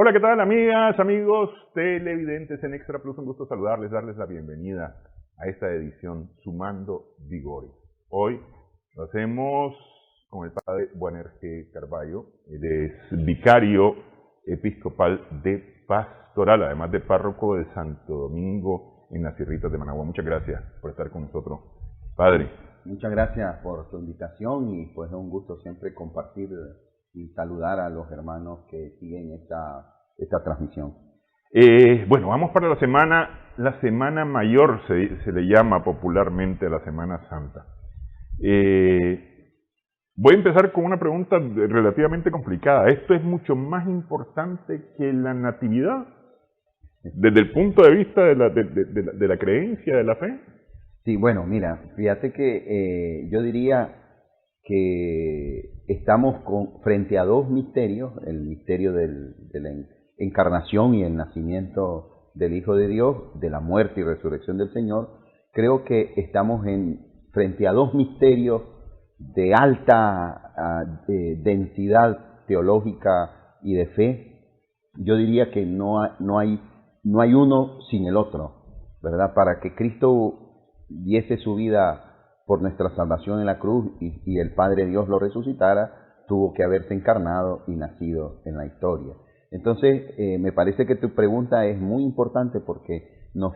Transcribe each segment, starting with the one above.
Hola, ¿qué tal, amigas, amigos televidentes en Extra Plus? Un gusto saludarles, darles la bienvenida a esta edición Sumando Vigores. Hoy lo hacemos con el padre Boanerges Carballo. Él es vicario episcopal de Pastoral, además de párroco de Santo Domingo en las Sierritas de Managua. Muchas gracias por estar con nosotros, padre. Muchas gracias por tu invitación y pues es un gusto siempre compartir y saludar a los hermanos que siguen esta transmisión. Bueno, vamos para la Semana Mayor, se le llama popularmente la Semana Santa. Voy a empezar con una pregunta relativamente complicada. ¿Esto es mucho más importante que la Natividad? Desde el punto de vista de la creencia, de la fe. Sí, bueno, mira, fíjate que yo diría que estamos frente a dos misterios, el misterio de la encarnación y el nacimiento del Hijo de Dios, de la muerte y resurrección del Señor. Creo que estamos frente a dos misterios de alta densidad teológica y de fe. Yo diría que no hay uno sin el otro, ¿verdad? Para que Cristo diese su vida por nuestra salvación en la cruz y el Padre Dios lo resucitara, tuvo que haberse encarnado y nacido en la historia. Entonces, me parece que tu pregunta es muy importante porque nos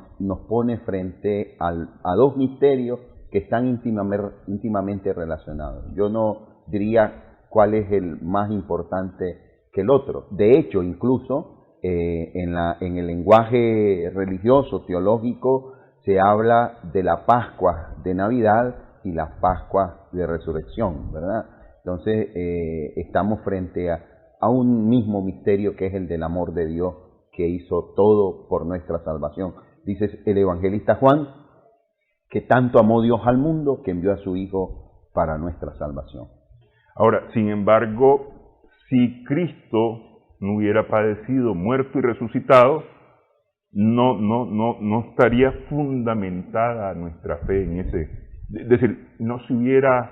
pone frente a dos misterios que están íntimamente relacionados. Yo no diría cuál es el más importante que el otro. De hecho, incluso en el lenguaje religioso, teológico, se habla de la Pascua de Navidad y la Pascua de Resurrección, ¿verdad? Entonces, estamos frente a un mismo misterio que es el del amor de Dios que hizo todo por nuestra salvación. Dice el evangelista Juan que tanto amó Dios al mundo que envió a su Hijo para nuestra salvación. Ahora, sin embargo, si Cristo no hubiera padecido, muerto y resucitado, no estaría fundamentada nuestra fe en ese. Es decir, no se hubiera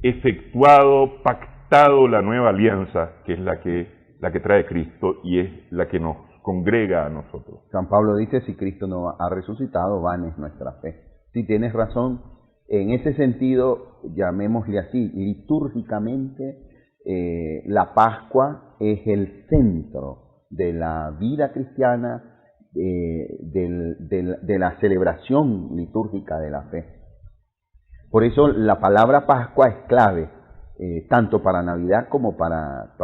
efectuado, pactado la nueva alianza, que es la que trae Cristo y es la que nos congrega a nosotros. San Pablo dice, si Cristo no ha resucitado, vana es nuestra fe. Si tienes razón, en ese sentido, llamémosle así, litúrgicamente, la Pascua es el centro de la vida cristiana, de la celebración litúrgica de la fe. Por eso la palabra Pascua es clave, tanto para Navidad como para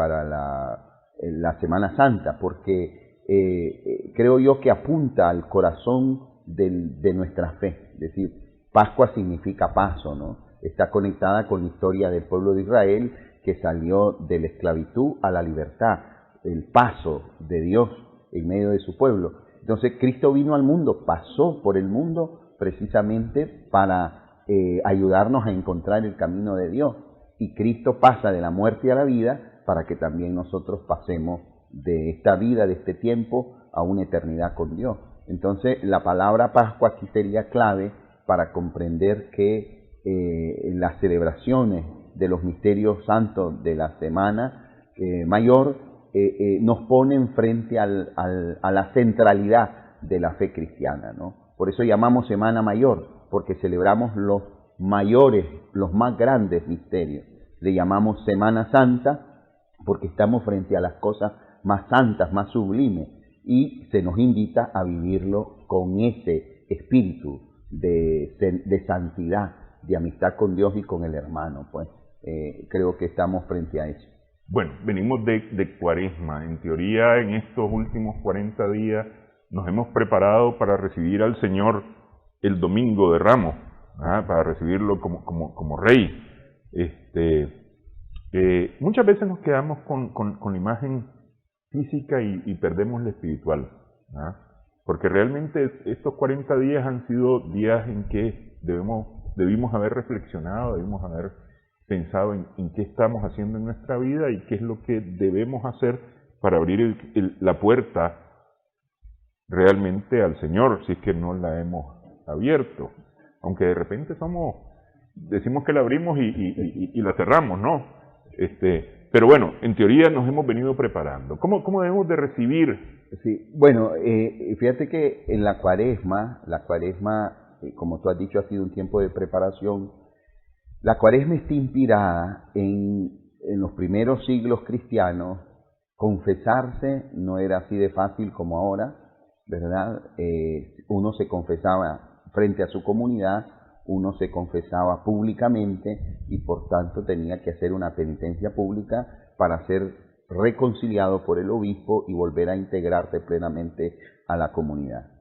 la Semana Santa, porque creo yo que apunta al corazón de nuestra fe. Es decir, Pascua significa paso, ¿no? Está conectada con la historia del pueblo de Israel que salió de la esclavitud a la libertad, el paso de Dios en medio de su pueblo. Entonces Cristo vino al mundo, pasó por el mundo precisamente para ayudarnos a encontrar el camino de Dios. Y Cristo pasa de la muerte a la vida para que también nosotros pasemos de esta vida, de este tiempo, a una eternidad con Dios. Entonces la palabra Pascua aquí sería clave para comprender que las celebraciones de los misterios santos de la Semana Mayor nos ponen frente a la centralidad de la fe cristiana, ¿no? Por eso llamamos Semana Mayor, porque celebramos los mayores, los más grandes misterios. le llamamos Semana Santa, porque estamos frente a las cosas más santas, más sublimes, y se nos invita a vivirlo con ese espíritu de santidad, de amistad con Dios y con el hermano. Pues creo que estamos frente a eso. Bueno, venimos de Cuaresma. En teoría, en estos últimos 40 días nos hemos preparado para recibir al Señor el Domingo de Ramos, para recibirlo como Rey. Muchas veces nos quedamos con la imagen física y perdemos la espiritual, porque realmente estos 40 días han sido días en que debimos haber reflexionado, debimos haber pensado en qué estamos haciendo en nuestra vida y qué es lo que debemos hacer para abrir la puerta realmente al Señor, si es que no la hemos abierto. Aunque de repente decimos que la abrimos y la cerramos, ¿no? Pero bueno, en teoría nos hemos venido preparando. ¿Cómo debemos de recibir? Sí, bueno, fíjate que en la cuaresma, como tú has dicho, ha sido un tiempo de preparación. La cuaresma está inspirada en los primeros siglos cristianos. Confesarse no era así de fácil como ahora, ¿verdad? Uno se confesaba frente a su comunidad, uno se confesaba públicamente y por tanto tenía que hacer una penitencia pública para ser reconciliado por el obispo y volver a integrarse plenamente a la comunidad.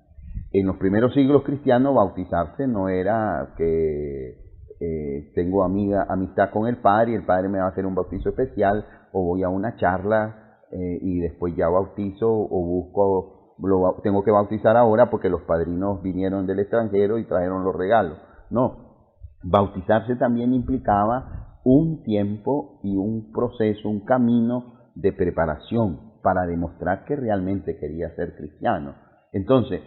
En los primeros siglos cristianos, bautizarse no era que tengo amistad con el padre y el padre me va a hacer un bautizo especial, o voy a una charla y después ya bautizo, o tengo que bautizar ahora porque los padrinos vinieron del extranjero y trajeron los regalos. No, bautizarse también implicaba un tiempo y un proceso, un camino de preparación para demostrar que realmente quería ser cristiano. Entonces,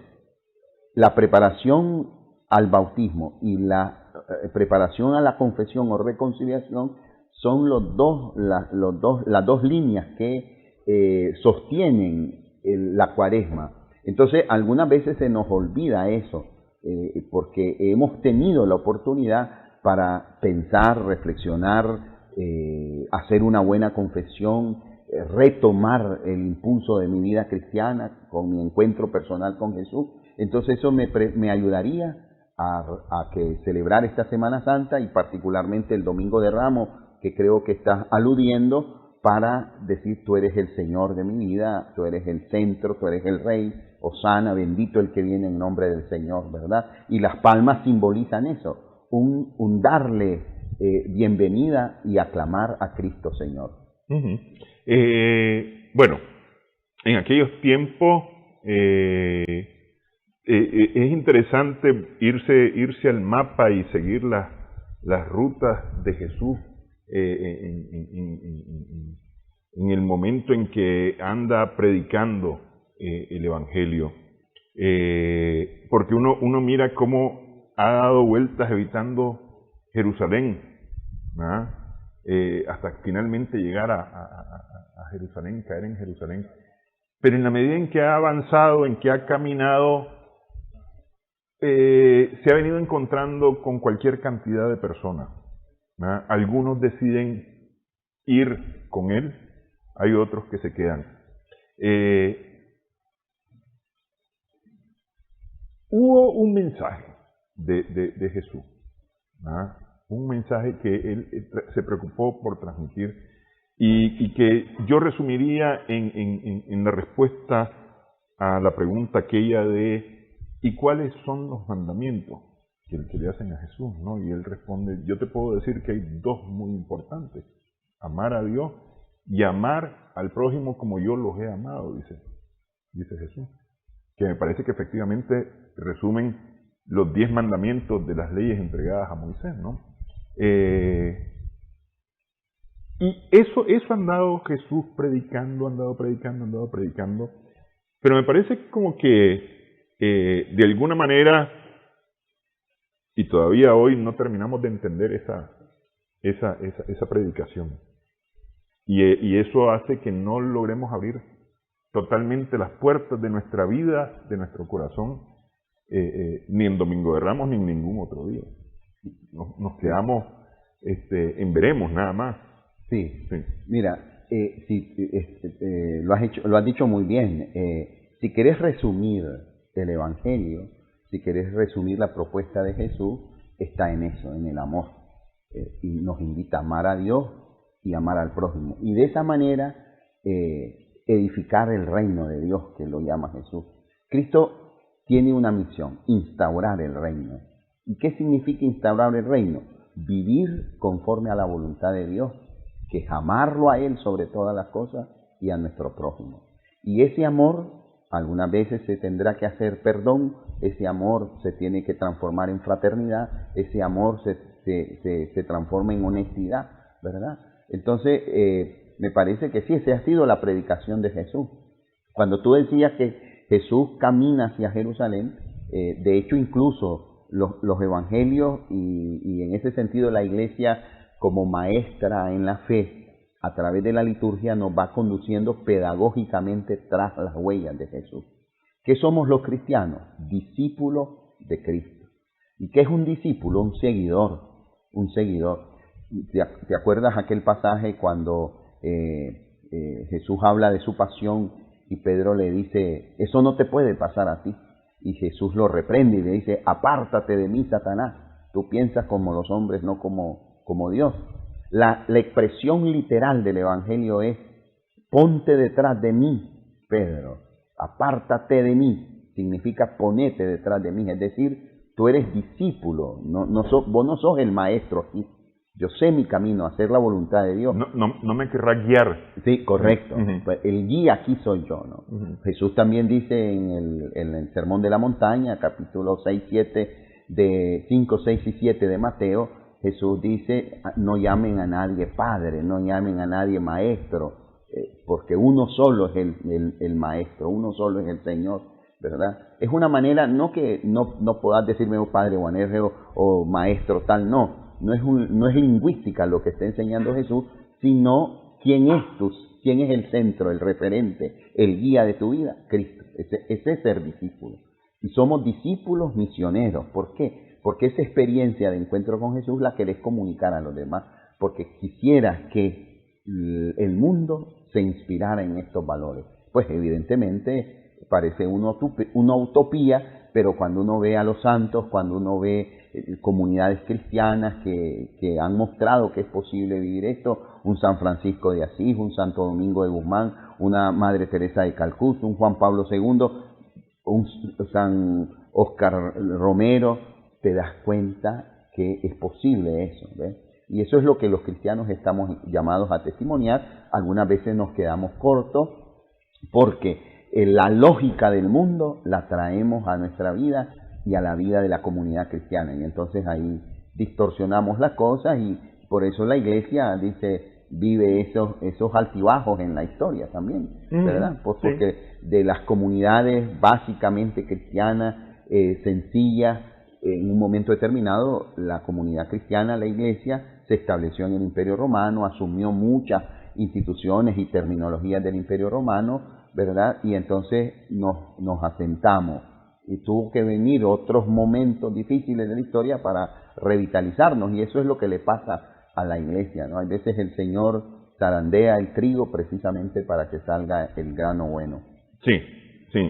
la preparación al bautismo y la preparación a la confesión o reconciliación son las dos líneas que sostienen la cuaresma. Entonces, algunas veces se nos olvida eso, porque hemos tenido la oportunidad para pensar, reflexionar, hacer una buena confesión, retomar el impulso de mi vida cristiana con mi encuentro personal con Jesús. Entonces eso me ayudaría a que celebrar esta Semana Santa y particularmente el Domingo de Ramos, que creo que estás aludiendo, para decir: tú eres el Señor de mi vida, tú eres el centro, tú eres el Rey, hosana, bendito el que viene en nombre del Señor, ¿verdad? Y las palmas simbolizan eso, un darle bienvenida y aclamar a Cristo Señor. Uh-huh. Bueno, en aquellos tiempos es interesante irse al mapa y seguir las rutas de Jesús en el momento en que anda predicando el Evangelio, porque uno mira cómo ha dado vueltas evitando Jerusalén, hasta finalmente llegar a Jerusalén, caer en Jerusalén. Pero en la medida en que ha avanzado, en que ha caminado, se ha venido encontrando con cualquier cantidad de personas. Algunos deciden ir con él, hay otros que se quedan. Hubo un mensaje de Jesús, un mensaje que él se preocupó por transmitir y que yo resumiría en la respuesta a la pregunta aquella de ¿y cuáles son los mandamientos que le hacen a Jesús? ¿No? Y él responde: yo te puedo decir que hay dos muy importantes: amar a Dios y amar al prójimo como yo los he amado, dice Jesús, que me parece que efectivamente resumen los 10 mandamientos de las leyes entregadas a Moisés, ¿no? Y eso ha andado Jesús predicando, pero me parece como que de alguna manera, y todavía hoy no terminamos de entender esa predicación, y eso hace que no logremos abrir totalmente las puertas de nuestra vida, de nuestro corazón, ni en Domingo de Ramos ni en ningún otro día. Nos quedamos en veremos nada más. Sí, Sí. mira, lo has dicho muy bien. Si querés resumir el Evangelio, si querés resumir la propuesta de Jesús, está en eso, en el amor. Y nos invita a amar a Dios y amar al prójimo. Y de esa manera edificar el reino de Dios, que lo llama Jesús. Cristo tiene una misión, instaurar el reino. ¿Y qué significa instaurar el reino? Vivir conforme a la voluntad de Dios, que es amarlo a Él sobre todas las cosas y a nuestro prójimo. Y ese amor, algunas veces se tendrá que hacer perdón, ese amor se tiene que transformar en fraternidad, ese amor se transforma en honestidad, ¿verdad? Entonces, me parece que sí, esa ha sido la predicación de Jesús. Cuando tú decías que Jesús camina hacia Jerusalén, de hecho incluso los evangelios y en ese sentido la iglesia como maestra en la fe, a través de la liturgia nos va conduciendo pedagógicamente tras las huellas de Jesús. ¿Qué somos los cristianos? Discípulos de Cristo. ¿Y qué es un discípulo? Un seguidor. Un seguidor. ¿Te acuerdas aquel pasaje cuando Jesús habla de su pasión y Pedro le dice, eso no te puede pasar a ti? Y Jesús lo reprende y le dice, apártate de mí, Satanás. Tú piensas como los hombres, no como Dios. La expresión literal del Evangelio es, ponte detrás de mí, Pedro. Apártate de mí. Significa ponete detrás de mí. Es decir, tú eres discípulo. Vos no sos el maestro aquí. Yo sé mi camino, hacer la voluntad de Dios. No me querrá guiar. Sí, correcto. Uh-huh. El guía aquí soy yo, ¿no? Uh-huh. Jesús también dice en el Sermón de la Montaña, capítulo 6, 5, 6 y 7 de Mateo, Jesús dice, no llamen a nadie Padre, no llamen a nadie Maestro, porque uno solo es el Maestro, uno solo es el Señor, ¿verdad? Es una manera, no que no puedas decirme Padre o Maestro tal, no es lingüística lo que está enseñando Jesús, sino quién es el centro, el referente, el guía de tu vida, Cristo. Ese es ser discípulo. Y somos discípulos misioneros. ¿Por qué? Porque esa experiencia de encuentro con Jesús la querés comunicar a los demás, porque quisieras que el mundo se inspirara en estos valores. Pues evidentemente parece una utopía, pero cuando uno ve a los santos, cuando uno ve comunidades cristianas que han mostrado que es posible vivir esto, un San Francisco de Asís, un Santo Domingo de Guzmán, una Madre Teresa de Calcuta, un Juan Pablo II, un San Óscar Romero, te das cuenta que es posible eso, ¿ves? Y eso es lo que los cristianos estamos llamados a testimoniar. Algunas veces nos quedamos cortos porque la lógica del mundo la traemos a nuestra vida y a la vida de la comunidad cristiana. Y entonces ahí distorsionamos las cosas y por eso la iglesia dice, vive esos altibajos en la historia también, ¿verdad? Pues porque sí, de las comunidades básicamente cristianas, sencillas, en un momento determinado la comunidad cristiana, la iglesia, se estableció en el Imperio Romano, asumió muchas instituciones y terminologías del Imperio Romano, ¿verdad? Y entonces nos asentamos. Y tuvo que venir otros momentos difíciles de la historia para revitalizarnos, y eso es lo que le pasa a la iglesia, ¿no? A veces el Señor zarandea el trigo precisamente para que salga el grano bueno. Sí,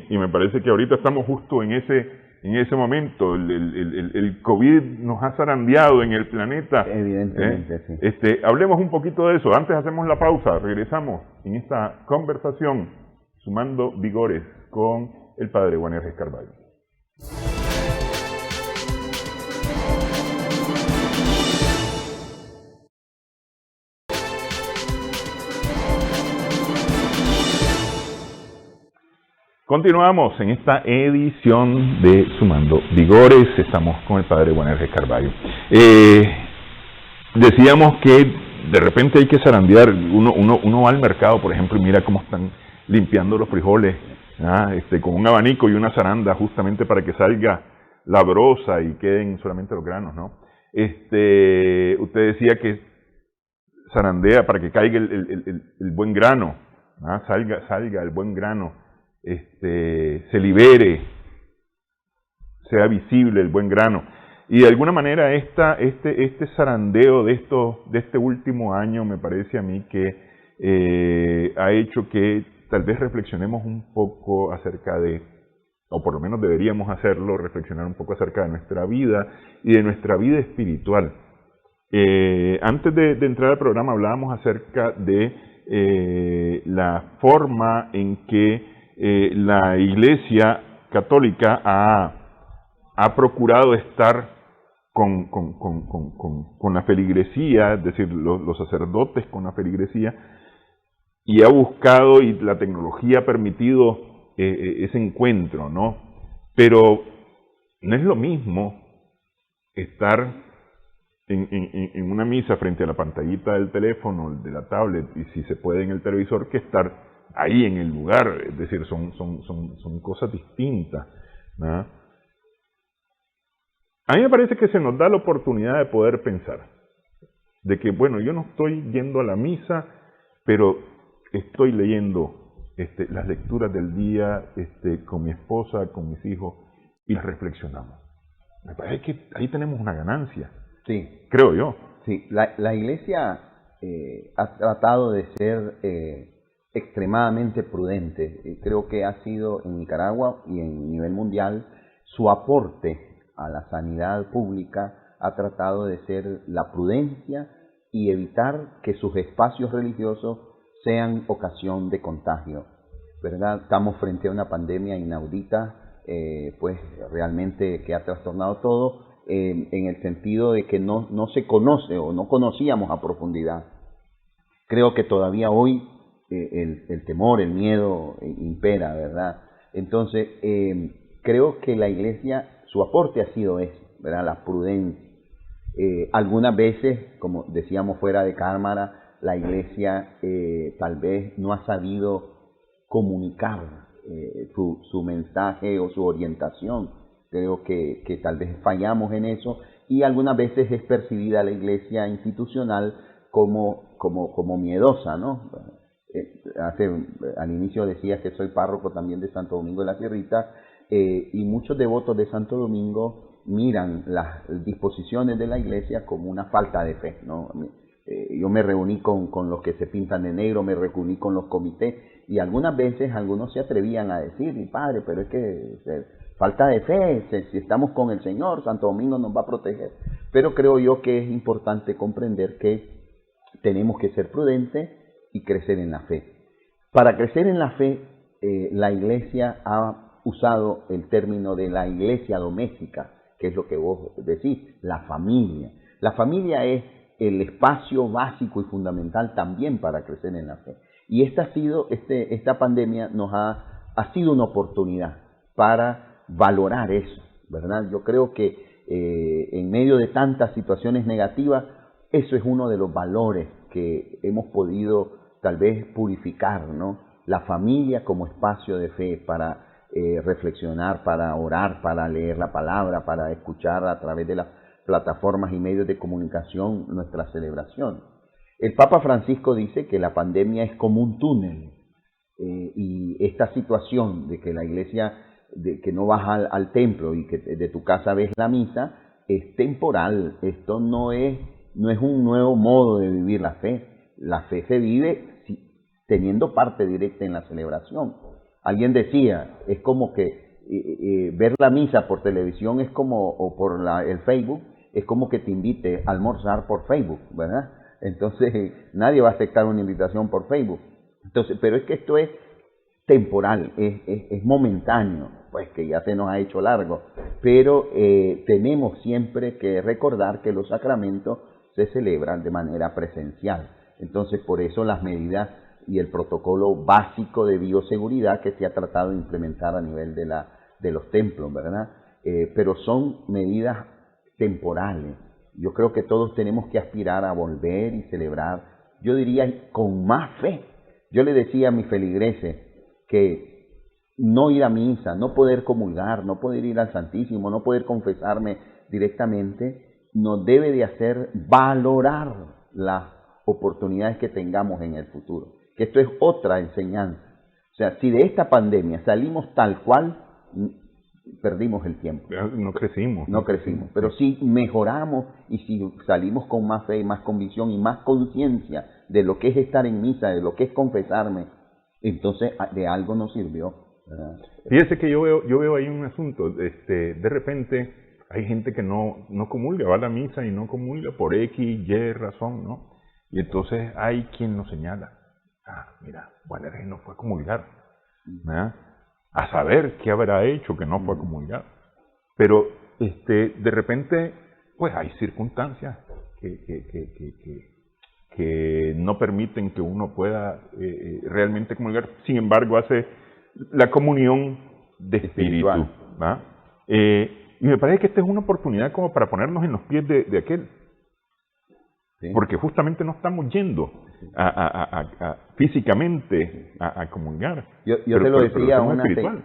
y me parece que ahorita estamos justo en ese momento. El COVID nos ha zarandeado en el planeta. Evidentemente, sí. Hablemos un poquito de eso. Antes hacemos la pausa, regresamos en esta conversación, sumando vigores con el Padre Juaner Carballo. Continuamos en esta edición de Sumando Vigores. Estamos con el Padre Juaner Carballo. Decíamos que de repente hay que zarandear. Uno va al mercado, por ejemplo, y mira cómo están limpiando los frijoles, con un abanico y una zaranda, justamente para que salga la brosa y queden solamente los granos, ¿no? Usted decía que zarandea para que caiga el buen grano, salga el buen grano. Se libere, sea visible el buen grano. Y de alguna manera este zarandeo de este último año me parece a mí que ha hecho que tal vez reflexionemos un poco acerca de, o por lo menos deberíamos hacerlo, reflexionar un poco acerca de nuestra vida y de nuestra vida espiritual. Antes de entrar al programa hablábamos acerca de la forma en que la Iglesia Católica ha procurado estar con la feligresía, es decir, los sacerdotes con la feligresía, y ha buscado, y la tecnología ha permitido ese encuentro, ¿no? Pero no es lo mismo estar en una misa frente a la pantallita del teléfono, de la tablet, y si se puede en el televisor, que estar ahí en el lugar. Es decir, son cosas distintas, ¿no? A mí me parece que se nos da la oportunidad de poder pensar, de que, bueno, yo no estoy yendo a la misa, pero estoy leyendo las lecturas del día con mi esposa, con mis hijos, y las reflexionamos. Me parece que ahí tenemos una ganancia. Sí. Creo yo. Sí, la Iglesia ha tratado de ser extremadamente prudente. Creo que ha sido en Nicaragua y en nivel mundial su aporte a la sanidad pública ha tratado de ser la prudencia y evitar que sus espacios religiosos sean ocasión de contagio, ¿verdad? Estamos frente a una pandemia inaudita, pues realmente que ha trastornado todo, en el sentido de que no se conoce o no conocíamos a profundidad. Creo que todavía hoy el temor, el miedo impera, ¿verdad? Entonces, creo que la Iglesia, su aporte ha sido eso, ¿verdad? La prudencia. Algunas veces, como decíamos fuera de cámara, la Iglesia tal vez no ha sabido comunicar su mensaje o su orientación. Creo que tal vez fallamos en eso, y algunas veces es percibida la Iglesia institucional como miedosa, ¿no? Al inicio decía que soy párroco también de Santo Domingo de la Sierrita, y muchos devotos de Santo Domingo miran las disposiciones de la Iglesia como una falta de fe, ¿no? Yo me reuní con los que se pintan de negro, me reuní con los comités, y algunas veces algunos se atrevían a decir, mi padre, pero es que falta de fe, si estamos con el Señor, Santo Domingo nos va a proteger. Pero creo yo que es importante comprender que tenemos que ser prudentes y crecer en la fe. Para crecer en la fe, la Iglesia ha usado el término de la iglesia doméstica, que es lo que vos decís, la familia. La familia es el espacio básico y fundamental también para crecer en la fe. Y esta pandemia ha sido una oportunidad para valorar eso, ¿verdad? Yo creo que en medio de tantas situaciones negativas, eso es uno de los valores que hemos podido tal vez purificar, ¿no? La familia como espacio de fe para reflexionar, para orar, para leer la palabra, para escuchar a través de las plataformas y medios de comunicación nuestra celebración. El Papa Francisco dice que la pandemia es como un túnel, y esta situación de que la iglesia, de que no vas al templo y que de tu casa ves la misa, es temporal. Esto no es un nuevo modo de vivir la fe. La fe se vive teniendo parte directa en la celebración. Alguien decía, es como que ver la misa por televisión es como, o por el Facebook, es como que te invite a almorzar por Facebook, ¿verdad? Entonces nadie va a aceptar una invitación por Facebook. Entonces, pero es que esto es temporal, es momentáneo, pues que ya se nos ha hecho largo, pero tenemos siempre que recordar que los sacramentos se celebran de manera presencial. Entonces, por eso las medidas y el protocolo básico de bioseguridad que se ha tratado de implementar a nivel de los templos, ¿verdad? Pero son medidas temporales. Yo creo que todos tenemos que aspirar a volver y celebrar, yo diría, con más fe. Yo le decía a mis feligreses que no ir a misa, no poder comulgar, no poder ir al Santísimo, no poder confesarme directamente, nos debe de hacer valorar las oportunidades que tengamos en el futuro. Que esto es otra enseñanza. O sea, si de esta pandemia salimos tal cual, perdimos el tiempo. No crecimos. No crecimos, pero si mejoramos y si salimos con más fe, más convicción y más conciencia de lo que es estar en misa, de lo que es confesarme, entonces de algo nos sirvió, ¿verdad? Fíjese que yo veo ahí un asunto, de repente hay gente que no comulga, va a la misa y no comulga por X, Y razón, ¿no? Y entonces hay quien nos señala, mira, Juan Herrera no fue a comulgar, ¿verdad? A saber qué habrá hecho que no fue a comulgar. Pero de repente, pues hay circunstancias que no permiten que uno pueda realmente comulgar. Sin embargo, hace la comunión de espíritu, ¿va? Y me parece que esta es una oportunidad como para ponernos en los pies de aquel. ¿Sí? Porque justamente no estamos yendo físicamente a comulgar. Yo te lo decía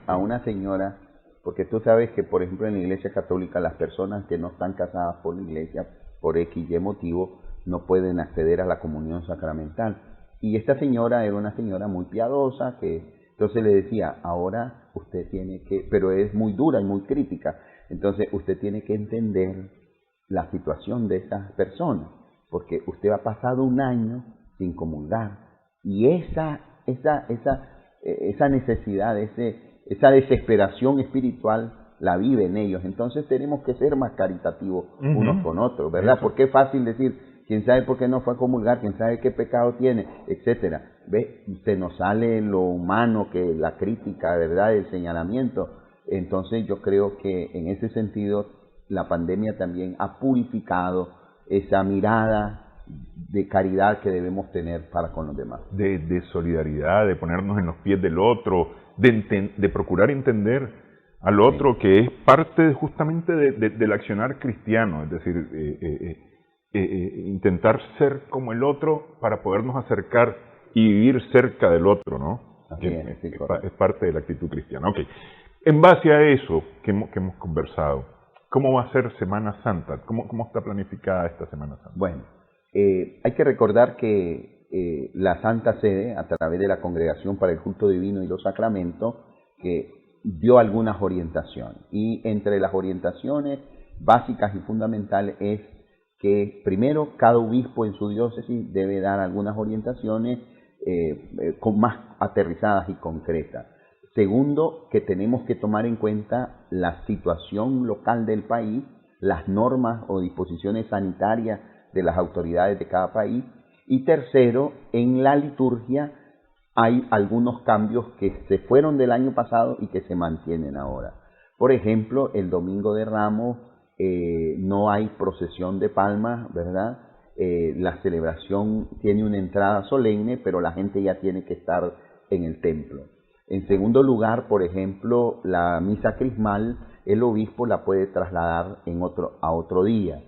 a una señora, porque tú sabes que, por ejemplo, en la Iglesia Católica las personas que no están casadas por la Iglesia, por X y motivo, no pueden acceder a la comunión sacramental. Y esta señora era una señora muy piadosa, que entonces le decía, ahora usted tiene que, pero es muy dura y muy crítica, entonces usted tiene que entender la situación de esas personas, porque usted ha pasado un año sin comulgar, y esa necesidad, esa desesperación espiritual la vive en ellos. Entonces tenemos que ser más caritativos unos con otros, ¿verdad? Eso. Porque es fácil decir, quién sabe por qué no fue a comulgar, quién sabe qué pecado tiene, etcétera. ¿Ve? Se nos sale lo humano, que la crítica, ¿verdad?, el señalamiento. Entonces yo creo que en ese sentido la pandemia también ha purificado esa mirada de caridad que debemos tener para con los demás. De solidaridad, de ponernos en los pies del otro, de procurar entender al otro, sí, que es parte justamente del accionar cristiano, es decir, intentar ser como el otro para podernos acercar y vivir cerca del otro, ¿no? Es parte de la actitud cristiana. Okay. En base a eso que hemos conversado, ¿cómo va a ser Semana Santa? ¿Cómo está planificada esta Semana Santa? Bueno, hay que recordar que la Santa Sede, a través de la Congregación para el Culto Divino y los Sacramentos, que dio algunas orientaciones. Y entre las orientaciones básicas y fundamentales es que, primero, cada obispo en su diócesis debe dar algunas orientaciones con más aterrizadas y concretas. Segundo, que tenemos que tomar en cuenta la situación local del país, las normas o disposiciones sanitarias de las autoridades de cada país. Y tercero, en la liturgia hay algunos cambios que se fueron del año pasado y que se mantienen ahora. Por ejemplo, el Domingo de Ramos no hay procesión de palmas, ¿verdad? La celebración tiene una entrada solemne, pero la gente ya tiene que estar en el templo. En segundo lugar, por ejemplo, la misa crismal, el obispo la puede trasladar a otro día,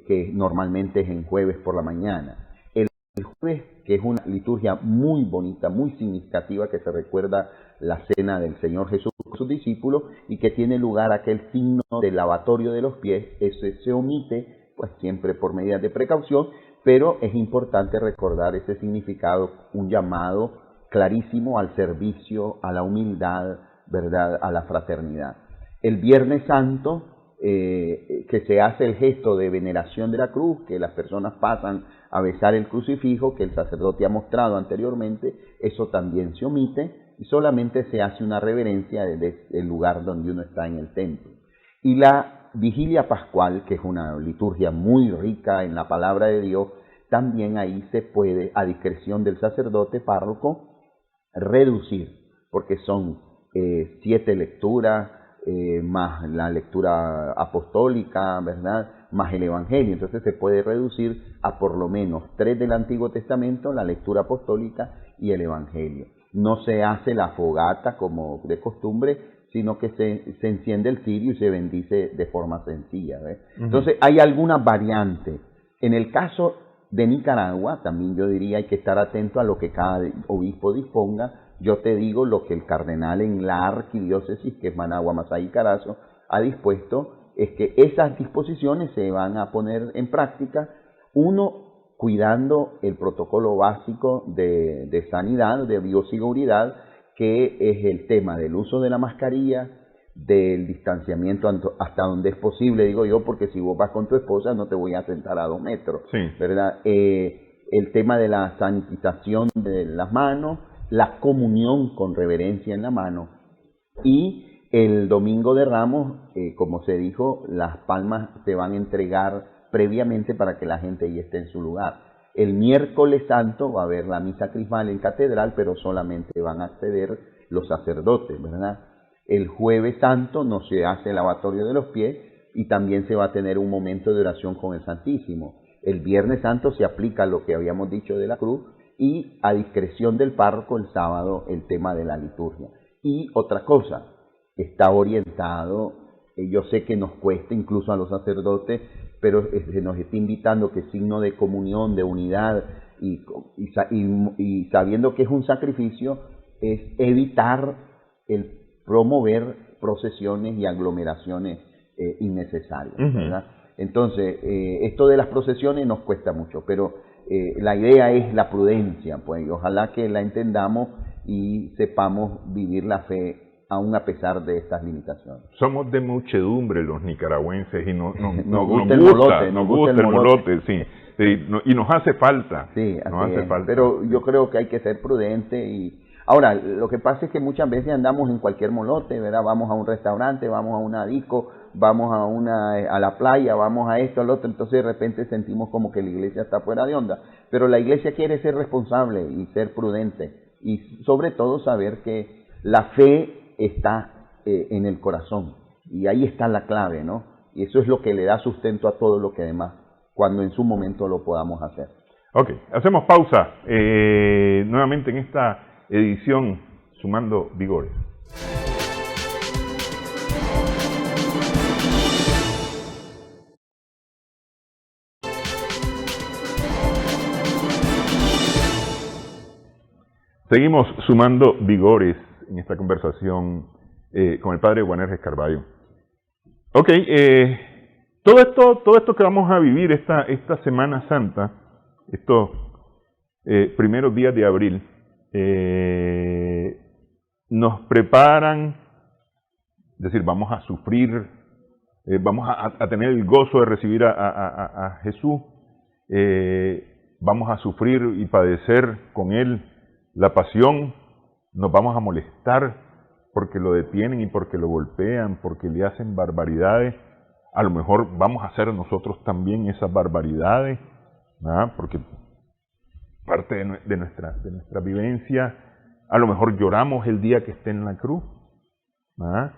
que normalmente es en jueves por la mañana. El jueves, que es una liturgia muy bonita, muy significativa, que se recuerda la cena del Señor Jesús con sus discípulos y que tiene lugar aquel signo del lavatorio de los pies, ese se omite, pues siempre por medidas de precaución, pero es importante recordar ese significado, un llamado clarísimo al servicio, a la humildad, ¿verdad?, a la fraternidad. El Viernes Santo, que se hace el gesto de veneración de la cruz, que las personas pasan a besar el crucifijo que el sacerdote ha mostrado anteriormente, eso también se omite y solamente se hace una reverencia desde el lugar donde uno está en el templo. Y la Vigilia Pascual, que es una liturgia muy rica en la palabra de Dios, también ahí se puede, a discreción del sacerdote párroco, reducir, porque son 7 lecturas, más la lectura apostólica, ¿verdad?, más el Evangelio. Entonces se puede reducir a por lo menos 3 del Antiguo Testamento, la lectura apostólica y el Evangelio. No se hace la fogata como de costumbre, sino que se enciende el cirio y se bendice de forma sencilla, ¿ves? Entonces hay algunas variantes. En el caso de Nicaragua, también yo diría hay que estar atento a lo que cada obispo disponga. Yo te digo lo que el cardenal en la arquidiócesis, que es Managua, Masaya y Carazo, ha dispuesto, es que esas disposiciones se van a poner en práctica, uno, cuidando el protocolo básico de sanidad, de bioseguridad, que es el tema del uso de la mascarilla, del distanciamiento hasta donde es posible, digo yo, porque si vos vas con tu esposa no te voy a sentar a 2 metros, Sí. ¿verdad? El tema de la sanitización de las manos, la comunión con reverencia en la mano, y el domingo de Ramos, como se dijo, las palmas se van a entregar previamente para que la gente ya esté en su lugar. El miércoles santo va a haber la misa crismal en catedral, pero solamente van a acceder los sacerdotes, ¿verdad? El jueves santo no se hace el lavatorio de los pies y también se va a tener un momento de oración con el Santísimo. El viernes santo se aplica lo que habíamos dicho de la cruz y a discreción del párroco el sábado el tema de la liturgia. Y otra cosa, está orientado, yo sé que nos cuesta incluso a los sacerdotes, pero se nos está invitando que signo de comunión, de unidad y sabiendo que es un sacrificio, es evitar el promover procesiones y aglomeraciones innecesarias, ¿verdad? Entonces, esto de las procesiones nos cuesta mucho, pero la idea es la prudencia, pues, y ojalá que la entendamos y sepamos vivir la fe aún a pesar de estas limitaciones. Somos de muchedumbre los nicaragüenses y nos gusta el molote, sí. Sí, y nos hace falta. Sí, nos hace falta. Pero yo creo que hay que ser prudente y ahora, lo que pasa es que muchas veces andamos en cualquier molote, ¿verdad? Vamos a un restaurante, vamos a una disco, vamos a la playa, vamos a esto, al otro, entonces de repente sentimos como que la iglesia está fuera de onda. Pero la iglesia quiere ser responsable y ser prudente y sobre todo saber que la fe está en el corazón y ahí está la clave, ¿no? Y eso es lo que le da sustento a todo lo que demás, cuando en su momento lo podamos hacer. Ok, hacemos pausa nuevamente en esta edición Sumando Vigores. Seguimos sumando vigores en esta conversación con el padre Juanerges Carballo. Ok, todo esto que vamos a vivir esta Semana Santa, estos primeros días de abril, nos preparan, es decir, vamos a sufrir, vamos a tener el gozo de recibir a Jesús, vamos a sufrir y padecer con Él la pasión, nos vamos a molestar porque lo detienen y porque lo golpean, porque le hacen barbaridades. A lo mejor vamos a hacer nosotros también esas barbaridades, ¿verdad? Porque parte de nuestra vivencia, a lo mejor lloramos el día que esté en la cruz, ¿verdad?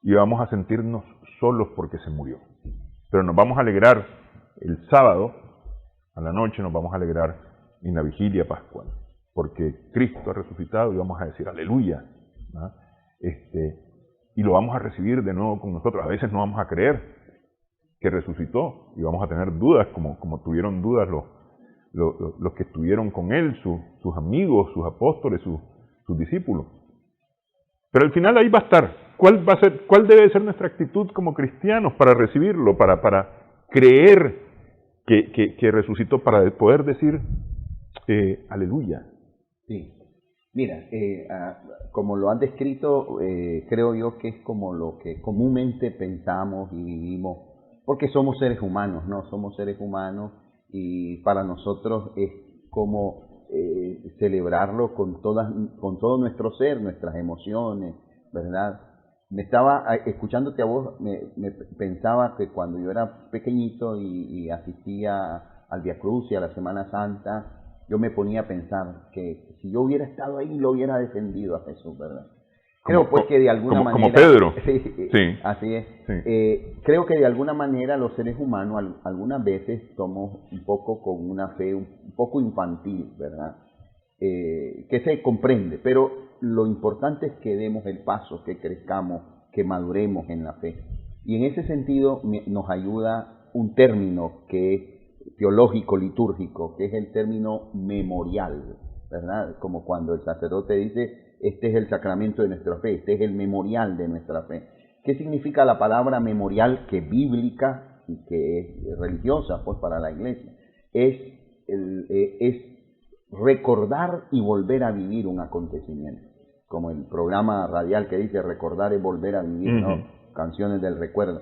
Y vamos a sentirnos solos porque se murió. Pero nos vamos a alegrar el sábado, a la noche nos vamos a alegrar en la vigilia pascual, porque Cristo ha resucitado y vamos a decir aleluya, ¿verdad? Y lo vamos a recibir de nuevo con nosotros. A veces no vamos a creer que resucitó y vamos a tener dudas, como tuvieron dudas los que estuvieron con Él, sus amigos, sus apóstoles, sus discípulos. Pero al final ahí va a estar. ¿Cuál debe ser nuestra actitud como cristianos para recibirlo, para creer que resucitó, para poder decir aleluya? Sí. Mira, como lo han descrito, creo yo que es como lo que comúnmente pensamos y vivimos, porque somos seres humanos, ¿no? Somos seres humanos y para nosotros es como celebrarlo con todo nuestro ser, nuestras emociones, ¿verdad? Me estaba escuchándote a vos, me pensaba que cuando yo era pequeñito y asistía al Vía Crucis, a la Semana Santa, yo me ponía a pensar que si yo hubiera estado ahí, lo hubiera defendido a Jesús, ¿verdad? Creo pues que de alguna manera... Como Pedro. Sí. Así es. Sí. Creo que de alguna manera los seres humanos algunas veces somos un poco con una fe un poco infantil, ¿verdad? Que se comprende, pero lo importante es que demos el paso, que crezcamos, que maduremos en la fe. Y en ese sentido nos ayuda un término que es teológico, litúrgico, que es el término memorial, ¿verdad? Como cuando el sacerdote dice, este es el sacramento de nuestra fe, este es el memorial de nuestra fe. ¿Qué significa la palabra memorial, que es bíblica y que es religiosa, pues, para la iglesia? Es recordar y volver a vivir un acontecimiento. como el programa radial que dice recordar es volver a vivir, ¿no? Canciones del recuerdo.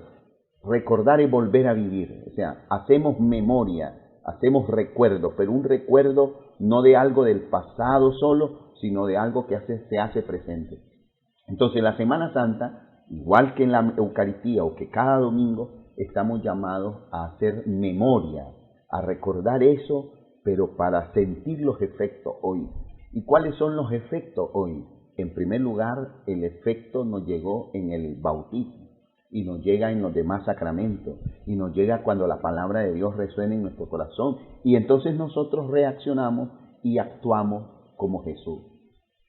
Recordar es volver a vivir, o sea, hacemos memoria, hacemos recuerdo, pero un recuerdo no de algo del pasado solo, sino de algo que se hace presente. Entonces, la Semana Santa, igual que en la Eucaristía o que cada domingo, estamos llamados a hacer memoria, a recordar eso, pero para sentir los efectos hoy. ¿Y cuáles son los efectos hoy? En primer lugar, el efecto nos llegó en el bautismo y nos llega en los demás sacramentos y nos llega cuando la palabra de Dios resuena en nuestro corazón. Y entonces nosotros reaccionamos y actuamos como Jesús,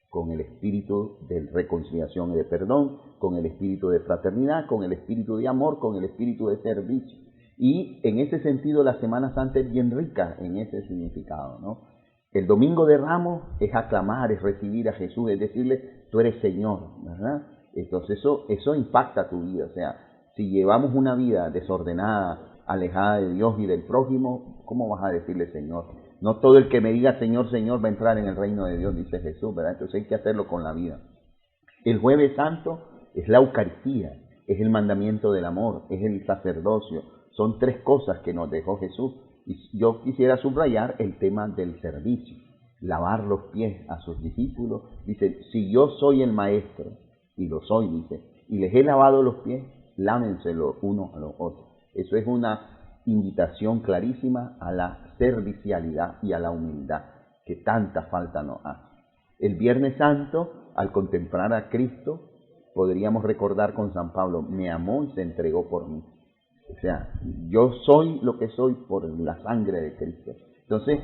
con el espíritu de reconciliación y de perdón, con el espíritu de fraternidad, con el espíritu de amor, con el espíritu de servicio. Y en ese sentido la Semana Santa es bien rica en ese significado, ¿no? El Domingo de Ramos es aclamar, es recibir a Jesús, es decirle, tú eres Señor, ¿verdad? Entonces eso impacta tu vida. O sea, si llevamos una vida desordenada, alejada de Dios y del prójimo, ¿cómo vas a decirle Señor? No todo el que me diga Señor, Señor va a entrar en el reino de Dios, dice Jesús, ¿verdad? Entonces hay que hacerlo con la vida. El Jueves Santo es la Eucaristía, es el mandamiento del amor, es el sacerdocio. Son tres cosas que nos dejó Jesús. Y yo quisiera subrayar el tema del servicio, lavar los pies a sus discípulos. Dice, si yo soy el maestro, y lo soy, dice, y les he lavado los pies, lávense los unos a los otros. Eso es una invitación clarísima a la servicialidad y a la humildad, que tanta falta nos hace. El Viernes Santo, al contemplar a Cristo, podríamos recordar con San Pablo, me amó y se entregó por mí. O sea, yo soy lo que soy por la sangre de Cristo. Entonces,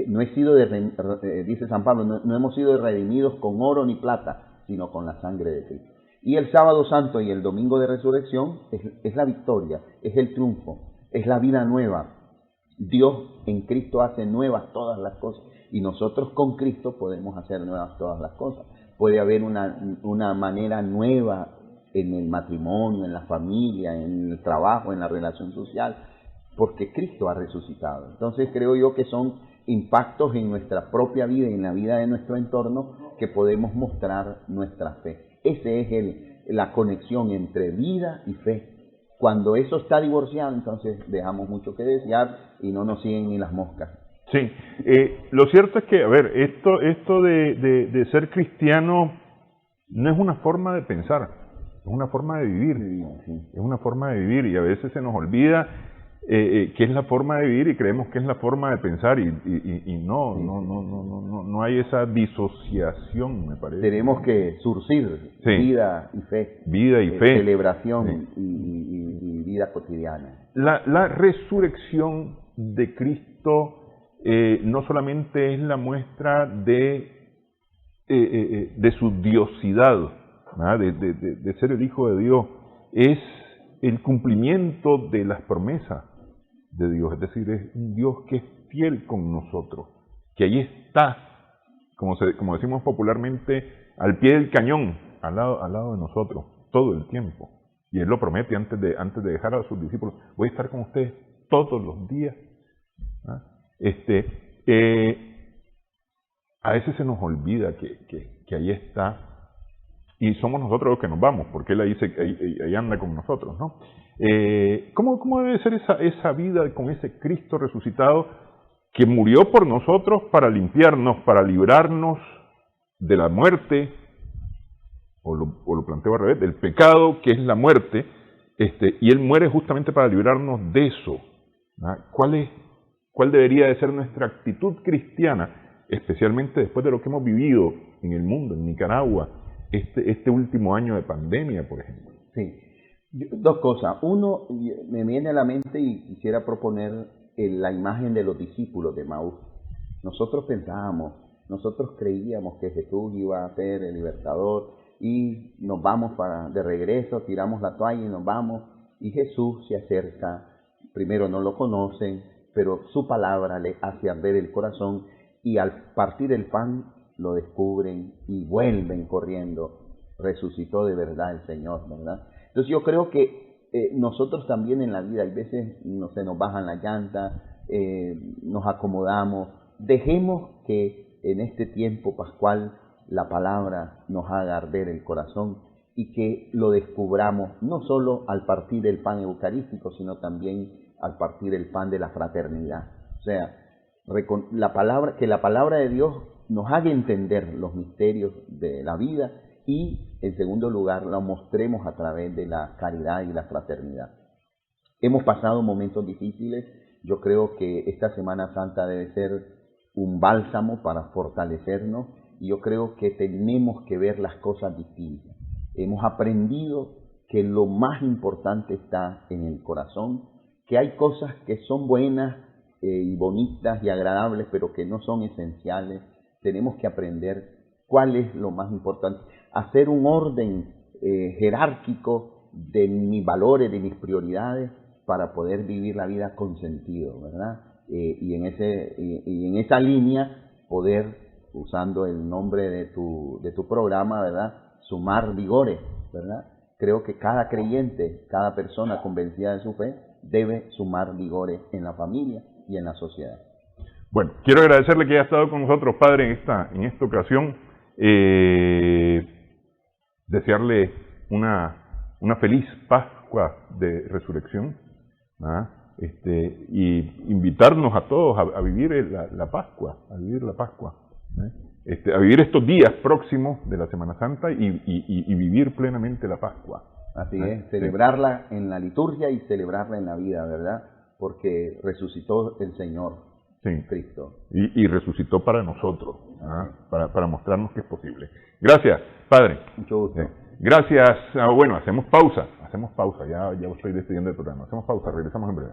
no he sido, dice San Pablo, no hemos sido redimidos con oro ni plata, sino con la sangre de Cristo. Y el Sábado Santo y el Domingo de Resurrección es la victoria, es el triunfo, es la vida nueva. Dios en Cristo hace nuevas todas las cosas y nosotros con Cristo podemos hacer nuevas todas las cosas. Puede haber una manera nueva en el matrimonio, en la familia, en el trabajo, en la relación social, porque Cristo ha resucitado. Entonces creo yo que son impactos en nuestra propia vida y en la vida de nuestro entorno que podemos mostrar nuestra fe. Esa es la conexión entre vida y fe. Cuando eso está divorciado, entonces dejamos mucho que desear y no nos siguen ni las moscas. Sí, lo cierto es que, a ver, esto de ser cristiano no es una forma de pensar. Es una forma de vivir, es una forma de vivir y a veces se nos olvida que es la forma de vivir y creemos que es la forma de pensar y no hay esa disociación, me parece. Tenemos que surcir vida y fe, celebración y vida cotidiana. La resurrección de Cristo no solamente es la muestra de su diosidad, de ser el Hijo de Dios, es el cumplimiento de las promesas de Dios, es decir, es un Dios que es fiel con nosotros, que ahí está, como decimos popularmente, al pie del cañón, al lado de nosotros, todo el tiempo. Y Él lo promete antes de dejar a sus discípulos, voy a estar con ustedes todos los días. A veces se nos olvida que ahí está, y somos nosotros los que nos vamos, porque Él ahí anda con nosotros, ¿no? ¿Cómo debe ser esa vida con ese Cristo resucitado que murió por nosotros para limpiarnos, para librarnos de la muerte, o lo planteo al revés, del pecado que es la muerte, y Él muere justamente para librarnos de eso? ¿Cuál debería de ser nuestra actitud cristiana, especialmente después de lo que hemos vivido en el mundo, en Nicaragua, este último año de pandemia, por ejemplo? Sí. Dos cosas. Uno, me viene a la mente y quisiera proponer la imagen de los discípulos de Maús. Nosotros creíamos que Jesús iba a ser el libertador y nos vamos de regreso, tiramos la toalla y nos vamos. Y Jesús se acerca, primero no lo conocen, pero su palabra le hace arder el corazón y al partir el pan lo descubren y vuelven corriendo. Resucitó de verdad el Señor, ¿verdad? Entonces yo creo que nosotros también en la vida, hay veces se nos bajan las llantas, nos acomodamos. Dejemos que en este tiempo pascual la palabra nos haga arder el corazón y que lo descubramos no solo al partir el pan eucarístico, sino también al partir el pan de la fraternidad. O sea, que la palabra de Dios nos haga entender los misterios de la vida y, en segundo lugar, lo mostremos a través de la caridad y la fraternidad. Hemos pasado momentos difíciles. Yo creo que esta Semana Santa debe ser un bálsamo para fortalecernos y yo creo que tenemos que ver las cosas distintas. Hemos aprendido que lo más importante está en el corazón, que hay cosas que son buenas y bonitas y agradables, pero que no son esenciales. Tenemos que aprender cuál es lo más importante, hacer un orden jerárquico de mis valores, de mis prioridades, para poder vivir la vida con sentido, ¿verdad? Y en esa línea poder, usando el nombre de tu programa, ¿verdad?, sumar vigores, ¿verdad? Creo que cada creyente, cada persona convencida de su fe, debe sumar vigores en la familia y en la sociedad. Bueno, quiero agradecerle que haya estado con nosotros, Padre, en esta ocasión. Desearle una feliz Pascua de Resurrección, ¿ah? Y invitarnos a todos a vivir la Pascua, a vivir la Pascua, a vivir estos días próximos de la Semana Santa y vivir plenamente la Pascua. Así es, celebrarla en la liturgia y celebrarla en la vida, ¿verdad? Porque resucitó el Señor, Cristo. Y resucitó para nosotros, para mostrarnos que es posible. Gracias, Padre. Mucho gusto. Gracias. Bueno, hacemos pausa, ya estoy despidiendo el programa. Hacemos pausa, regresamos en breve.